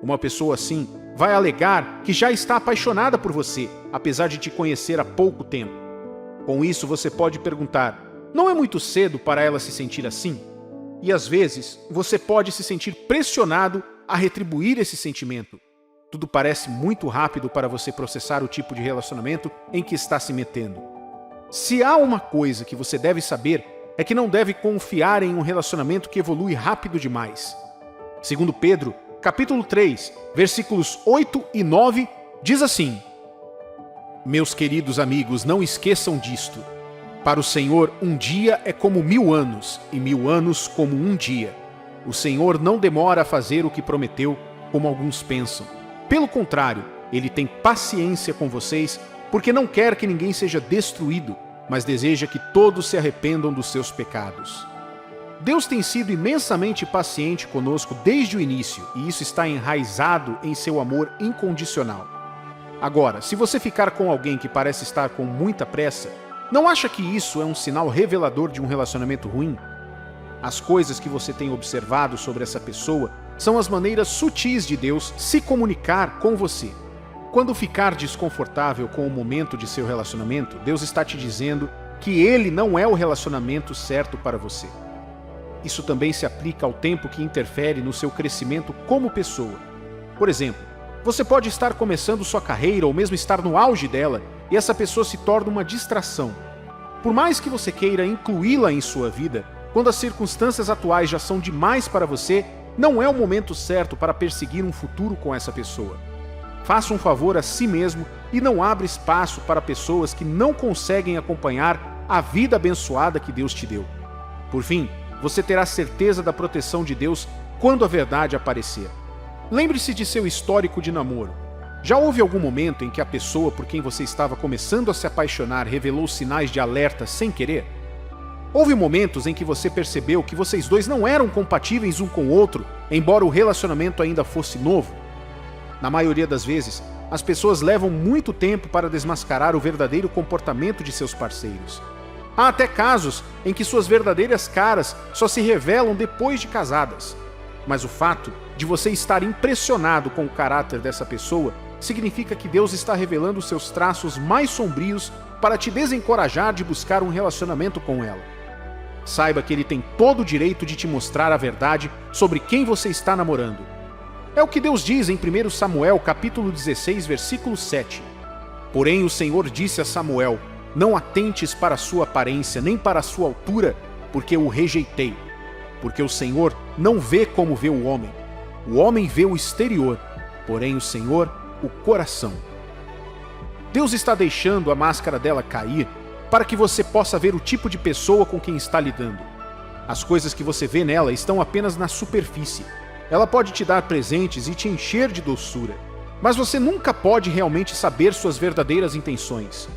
Uma pessoa assim vai alegar que já está apaixonada por você, apesar de te conhecer há pouco tempo. Com isso, você pode perguntar: não é muito cedo para ela se sentir assim? E às vezes, você pode se sentir pressionado a retribuir esse sentimento. Tudo parece muito rápido para você processar o tipo de relacionamento em que está se metendo. Se há uma coisa que você deve saber, é que não deve confiar em um relacionamento que evolui rápido demais. Segundo Pedro, capítulo 3, versículos 8 e 9, diz assim: meus queridos amigos, não esqueçam disto. Para o Senhor, um dia é como 1000 anos, e 1000 anos como um dia. O Senhor não demora a fazer o que prometeu, como alguns pensam. Pelo contrário, Ele tem paciência com vocês, porque não quer que ninguém seja destruído, mas deseja que todos se arrependam dos seus pecados. Deus tem sido imensamente paciente conosco desde o início, e isso está enraizado em seu amor incondicional. Agora, se você ficar com alguém que parece estar com muita pressa, não acha que isso é um sinal revelador de um relacionamento ruim? As coisas que você tem observado sobre essa pessoa são as maneiras sutis de Deus se comunicar com você. Quando ficar desconfortável com o momento de seu relacionamento, Deus está te dizendo que ele não é o relacionamento certo para você. Isso também se aplica ao tempo que interfere no seu crescimento como pessoa. Por exemplo, você pode estar começando sua carreira ou mesmo estar no auge dela e essa pessoa se torna uma distração. Por mais que você queira incluí-la em sua vida, quando as circunstâncias atuais já são demais para você, não é o momento certo para perseguir um futuro com essa pessoa. Faça um favor a si mesmo e não abra espaço para pessoas que não conseguem acompanhar a vida abençoada que Deus te deu. Por fim, você terá certeza da proteção de Deus quando a verdade aparecer. Lembre-se de seu histórico de namoro. Já houve algum momento em que a pessoa por quem você estava começando a se apaixonar revelou sinais de alerta sem querer? Houve momentos em que você percebeu que vocês dois não eram compatíveis um com o outro, embora o relacionamento ainda fosse novo? Na maioria das vezes, as pessoas levam muito tempo para desmascarar o verdadeiro comportamento de seus parceiros. Há até casos em que suas verdadeiras caras só se revelam depois de casadas. Mas o fato de você estar impressionado com o caráter dessa pessoa significa que Deus está revelando seus traços mais sombrios para te desencorajar de buscar um relacionamento com ela. Saiba que Ele tem todo o direito de te mostrar a verdade sobre quem você está namorando. É o que Deus diz em 1 Samuel, capítulo 16, versículo 7. Porém o Senhor disse a Samuel: não atentes para a sua aparência, nem para a sua altura, porque o rejeitei. Porque o Senhor não vê como vê o homem vê o exterior, porém o Senhor, o coração. Deus está deixando a máscara dela cair para que você possa ver o tipo de pessoa com quem está lidando. As coisas que você vê nela estão apenas na superfície. Ela pode te dar presentes e te encher de doçura, mas você nunca pode realmente saber suas verdadeiras intenções.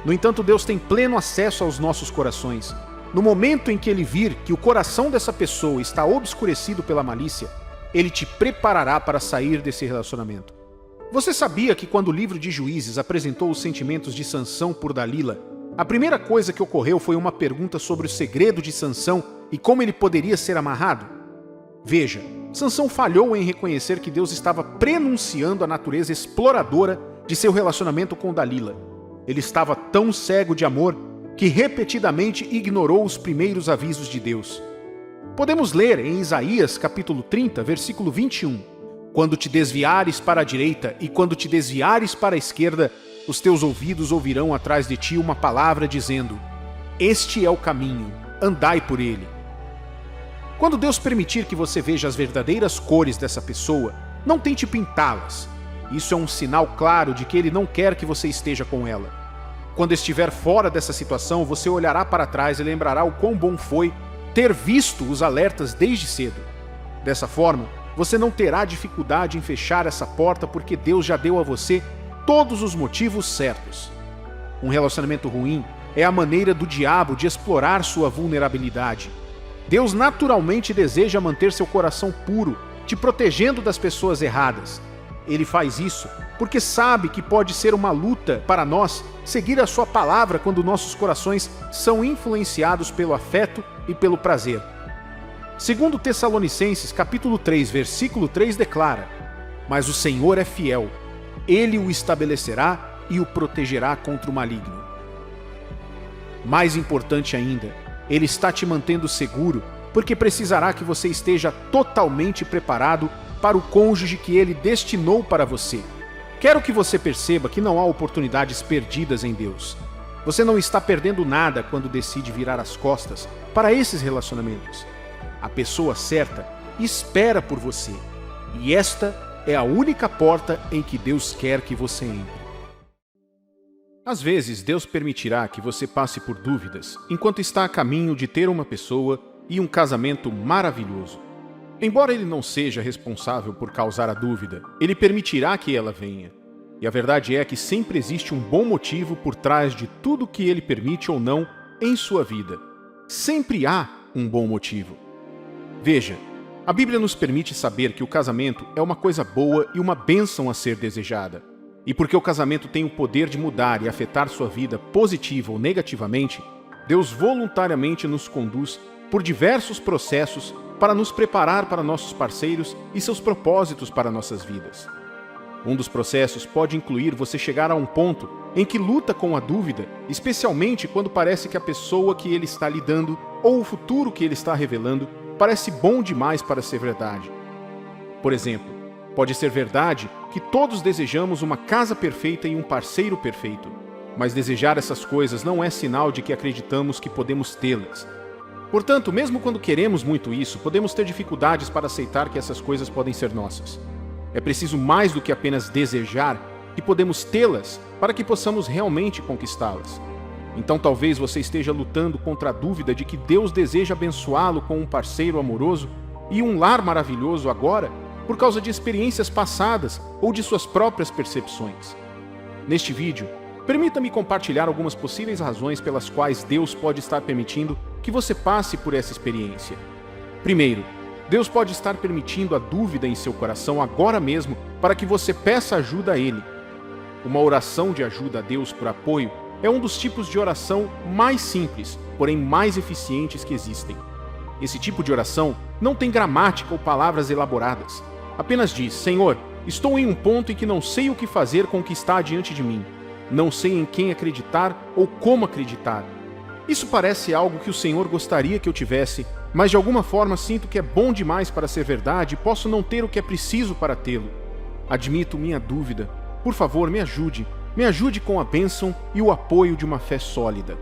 No entanto, Deus tem pleno acesso aos nossos corações. No momento em que Ele vir que o coração dessa pessoa está obscurecido pela malícia, Ele te preparará para sair desse relacionamento. Você sabia que quando o livro de Juízes apresentou os sentimentos de Sansão por Dalila, a primeira coisa que ocorreu foi uma pergunta sobre o segredo de Sansão e como ele poderia ser amarrado? Veja, Sansão falhou em reconhecer que Deus estava prenunciando a natureza exploradora de seu relacionamento com Dalila. Ele estava tão cego de amor que repetidamente ignorou os primeiros avisos de Deus. Podemos ler em Isaías capítulo 30, versículo 21. Quando te desviares para a direita e quando te desviares para a esquerda, os teus ouvidos ouvirão atrás de ti uma palavra dizendo: este é o caminho, andai por ele. Quando Deus permitir que você veja as verdadeiras cores dessa pessoa, não tente pintá-las. Isso é um sinal claro de que Ele não quer que você esteja com ela. Quando estiver fora dessa situação, você olhará para trás e lembrará o quão bom foi ter visto os alertas desde cedo. Dessa forma, você não terá dificuldade em fechar essa porta porque Deus já deu a você todos os motivos certos. Um relacionamento ruim é a maneira do diabo de explorar sua vulnerabilidade. Deus naturalmente deseja manter seu coração puro, te protegendo das pessoas erradas. Ele faz isso porque sabe que pode ser uma luta para nós seguir a sua palavra quando nossos corações são influenciados pelo afeto e pelo prazer. Segundo Tessalonicenses, capítulo 3, versículo 3 declara: mas o Senhor é fiel, Ele o estabelecerá e o protegerá contra o maligno. Mais importante ainda, Ele está te mantendo seguro, porque precisará que você esteja totalmente preparado para o cônjuge que Ele destinou para você. Quero que você perceba que não há oportunidades perdidas em Deus. Você não está perdendo nada quando decide virar as costas para esses relacionamentos. A pessoa certa espera por você, e esta é a única porta em que Deus quer que você entre. Às vezes, Deus permitirá que você passe por dúvidas enquanto está a caminho de ter uma pessoa e um casamento maravilhoso. Embora Ele não seja responsável por causar a dúvida, Ele permitirá que ela venha. E a verdade é que sempre existe um bom motivo por trás de tudo que Ele permite ou não em sua vida. Sempre há um bom motivo. Veja, a Bíblia nos permite saber que o casamento é uma coisa boa e uma bênção a ser desejada. E porque o casamento tem o poder de mudar e afetar sua vida positiva ou negativamente, Deus voluntariamente nos conduz por diversos processos para nos preparar para nossos parceiros e seus propósitos para nossas vidas. Um dos processos pode incluir você chegar a um ponto em que luta com a dúvida, especialmente quando parece que a pessoa que ele está lidando ou o futuro que ele está revelando parece bom demais para ser verdade. Por exemplo, pode ser verdade que todos desejamos uma casa perfeita e um parceiro perfeito, mas desejar essas coisas não é sinal de que acreditamos que podemos tê-las. Portanto, mesmo quando queremos muito isso, podemos ter dificuldades para aceitar que essas coisas podem ser nossas. É preciso mais do que apenas desejar que podemos tê-las para que possamos realmente conquistá-las. Então talvez você esteja lutando contra a dúvida de que Deus deseja abençoá-lo com um parceiro amoroso e um lar maravilhoso agora, por causa de experiências passadas ou de suas próprias percepções. Neste vídeo, permita-me compartilhar algumas possíveis razões pelas quais Deus pode estar permitindo que você passe por essa experiência. Primeiro, Deus pode estar permitindo a dúvida em seu coração agora mesmo para que você peça ajuda a Ele. Uma oração de ajuda a Deus por apoio é um dos tipos de oração mais simples, porém mais eficientes que existem. Esse tipo de oração não tem gramática ou palavras elaboradas. Apenas diz: Senhor, estou em um ponto em que não sei o que fazer com o que está diante de mim. Não sei em quem acreditar ou como acreditar. Isso parece algo que o Senhor gostaria que eu tivesse, mas de alguma forma sinto que é bom demais para ser verdade e posso não ter o que é preciso para tê-lo. Admito minha dúvida. Por favor, me ajude. Me ajude com a bênção e o apoio de uma fé sólida.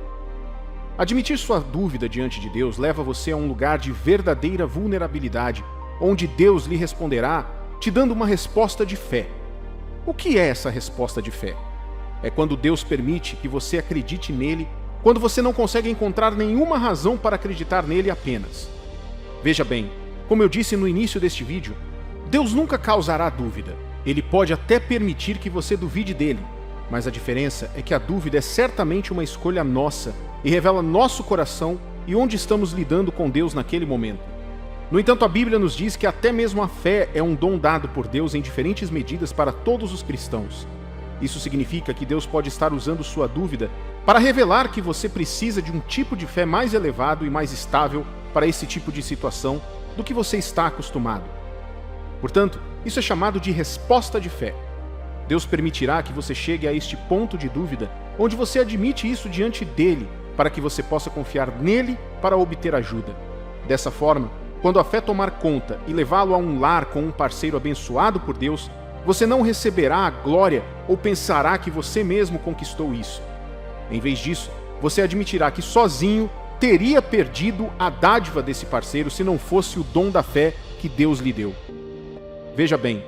Admitir sua dúvida diante de Deus leva você a um lugar de verdadeira vulnerabilidade, onde Deus lhe responderá, te dando uma resposta de fé. O que é essa resposta de fé? É quando Deus permite que você acredite nele quando você não consegue encontrar nenhuma razão para acreditar nele apenas. Veja bem, como eu disse no início deste vídeo, Deus nunca causará dúvida. Ele pode até permitir que você duvide dele, mas a diferença é que a dúvida é certamente uma escolha nossa e revela nosso coração e onde estamos lidando com Deus naquele momento. No entanto, a Bíblia nos diz que até mesmo a fé é um dom dado por Deus em diferentes medidas para todos os cristãos. Isso significa que Deus pode estar usando sua dúvida para revelar que você precisa de um tipo de fé mais elevado e mais estável para esse tipo de situação do que você está acostumado. Portanto, isso é chamado de resposta de fé. Deus permitirá que você chegue a este ponto de dúvida, onde você admite isso diante dele, para que você possa confiar nele para obter ajuda. Dessa forma, quando a fé tomar conta e levá-lo a um lar com um parceiro abençoado por Deus, você não receberá a glória ou pensará que você mesmo conquistou isso. Em vez disso, você admitirá que sozinho teria perdido a dádiva desse parceiro se não fosse o dom da fé que Deus lhe deu. Veja bem,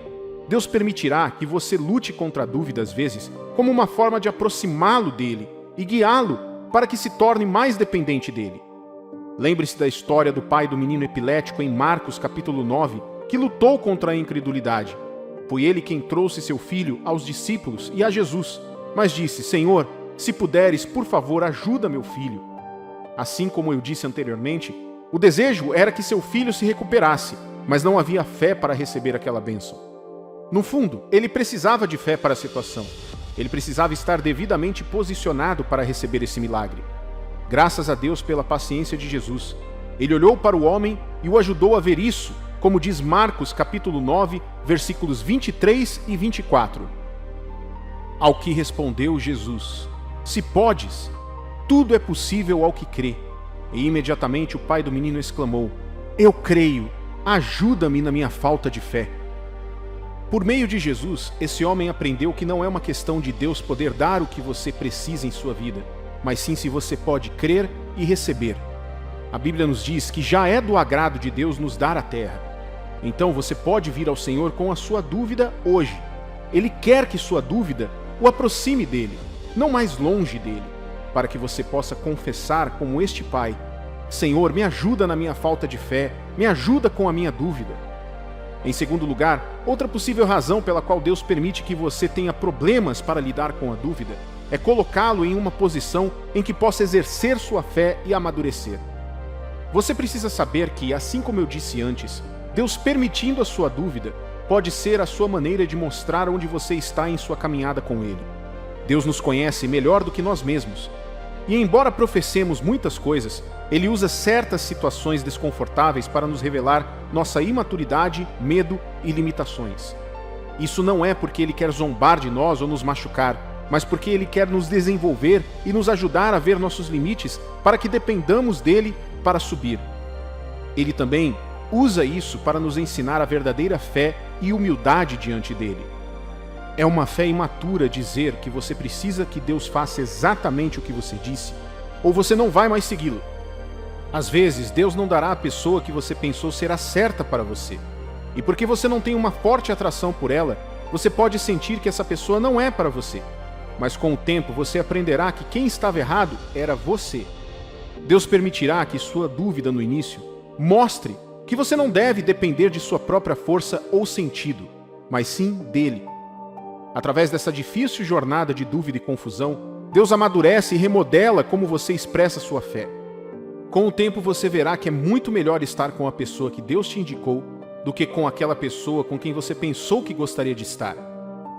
Deus permitirá que você lute contra a dúvida às vezes como uma forma de aproximá-lo dele e guiá-lo para que se torne mais dependente dele. Lembre-se da história do pai do menino epilético em Marcos capítulo 9, que lutou contra a incredulidade. Foi ele quem trouxe seu filho aos discípulos e a Jesus, mas disse: Senhor, se puderes, por favor, ajuda meu filho. Assim como eu disse anteriormente, o desejo era que seu filho se recuperasse, mas não havia fé para receber aquela bênção. No fundo, ele precisava de fé para a situação. Ele precisava estar devidamente posicionado para receber esse milagre. Graças a Deus pela paciência de Jesus. Ele olhou para o homem e o ajudou a ver isso, como diz Marcos capítulo 9, versículos 23 e 24. Ao que respondeu Jesus: Se podes, tudo é possível ao que crê. E imediatamente o pai do menino exclamou: Eu creio, ajuda-me na minha falta de fé. Por meio de Jesus, esse homem aprendeu que não é uma questão de Deus poder dar o que você precisa em sua vida, mas sim se você pode crer e receber. A Bíblia nos diz que já é do agrado de Deus nos dar a terra. Então você pode vir ao Senhor com a sua dúvida hoje. Ele quer que sua dúvida o aproxime dele, não mais longe dele, para que você possa confessar como este pai: Senhor, me ajuda na minha falta de fé, me ajuda com a minha dúvida. Em segundo lugar, outra possível razão pela qual Deus permite que você tenha problemas para lidar com a dúvida é colocá-lo em uma posição em que possa exercer sua fé e amadurecer. Você precisa saber que, assim como eu disse antes, Deus permitindo a sua dúvida pode ser a sua maneira de mostrar onde você está em sua caminhada com Ele. Deus nos conhece melhor do que nós mesmos. E embora professemos muitas coisas, Ele usa certas situações desconfortáveis para nos revelar nossa imaturidade, medo e limitações. Isso não é porque Ele quer zombar de nós ou nos machucar, mas porque Ele quer nos desenvolver e nos ajudar a ver nossos limites para que dependamos dEle para subir. Ele também usa isso para nos ensinar a verdadeira fé e humildade diante dEle. É uma fé imatura dizer que você precisa que Deus faça exatamente o que você disse, ou você não vai mais segui-lo. Às vezes, Deus não dará a pessoa que você pensou ser a certa para você. E porque você não tem uma forte atração por ela, você pode sentir que essa pessoa não é para você. Mas com o tempo, você aprenderá que quem estava errado era você. Deus permitirá que sua dúvida no início mostre que você não deve depender de sua própria força ou sentido, mas sim dele. Através dessa difícil jornada de dúvida e confusão, Deus amadurece e remodela como você expressa sua fé. Com o tempo você verá que é muito melhor estar com a pessoa que Deus te indicou do que com aquela pessoa com quem você pensou que gostaria de estar.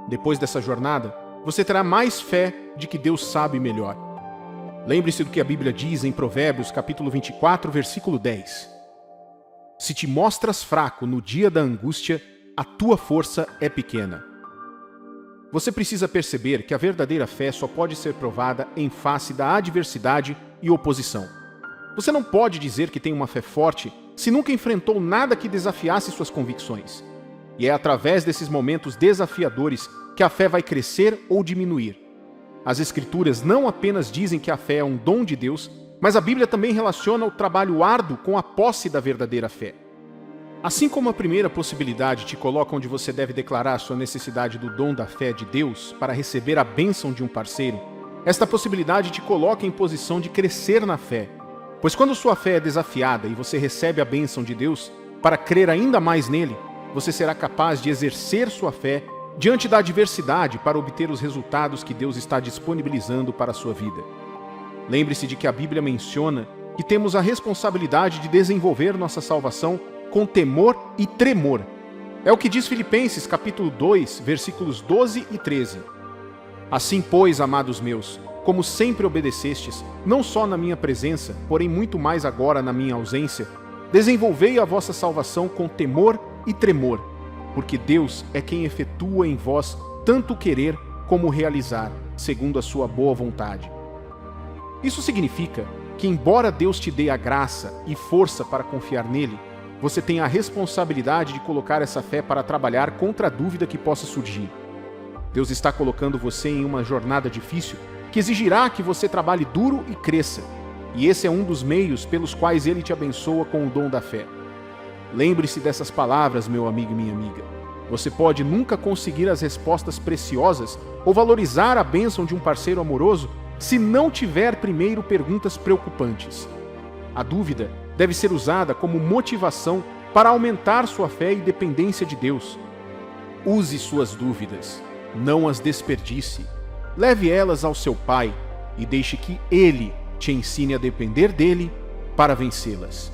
Depois dessa jornada, você terá mais fé de que Deus sabe melhor. Lembre-se do que a Bíblia diz em Provérbios capítulo 24, versículo 10. Se te mostras fraco no dia da angústia, a tua força é pequena. Você precisa perceber que a verdadeira fé só pode ser provada em face da adversidade e oposição. Você não pode dizer que tem uma fé forte se nunca enfrentou nada que desafiasse suas convicções. E é através desses momentos desafiadores que a fé vai crescer ou diminuir. As Escrituras não apenas dizem que a fé é um dom de Deus, mas a Bíblia também relaciona o trabalho árduo com a posse da verdadeira fé. Assim como a primeira possibilidade te coloca onde você deve declarar sua necessidade do dom da fé de Deus para receber a bênção de um parceiro, Esta possibilidade te coloca em posição de crescer na fé, pois quando sua fé é desafiada e você recebe a bênção de Deus para crer ainda mais nele, você será capaz de exercer sua fé diante da adversidade para obter os resultados que Deus está disponibilizando para a sua vida. Lembre-se de que a Bíblia menciona que temos a responsabilidade de desenvolver nossa salvação com temor e tremor. É o que diz Filipenses capítulo 2, versículos 12 e 13. Assim, pois, amados meus, como sempre obedecestes, não só na minha presença, porém muito mais agora na minha ausência, desenvolvei a vossa salvação com temor e tremor, porque Deus é quem efetua em vós tanto querer como realizar, segundo a sua boa vontade. Isso significa que, embora Deus te dê a graça e força para confiar nele, você tem a responsabilidade de colocar essa fé para trabalhar contra a dúvida que possa surgir. Deus está colocando você em uma jornada difícil que exigirá que você trabalhe duro e cresça, e esse é um dos meios pelos quais ele te abençoa com o dom da fé. Lembre-se dessas palavras, meu amigo e minha amiga. Você pode nunca conseguir as respostas preciosas ou valorizar a bênção de um parceiro amoroso se não tiver primeiro perguntas preocupantes. A dúvida deve ser usada como motivação para aumentar sua fé e dependência de Deus. Use suas dúvidas, não as desperdice. Leve elas ao seu Pai e deixe que Ele te ensine a depender dele para vencê-las.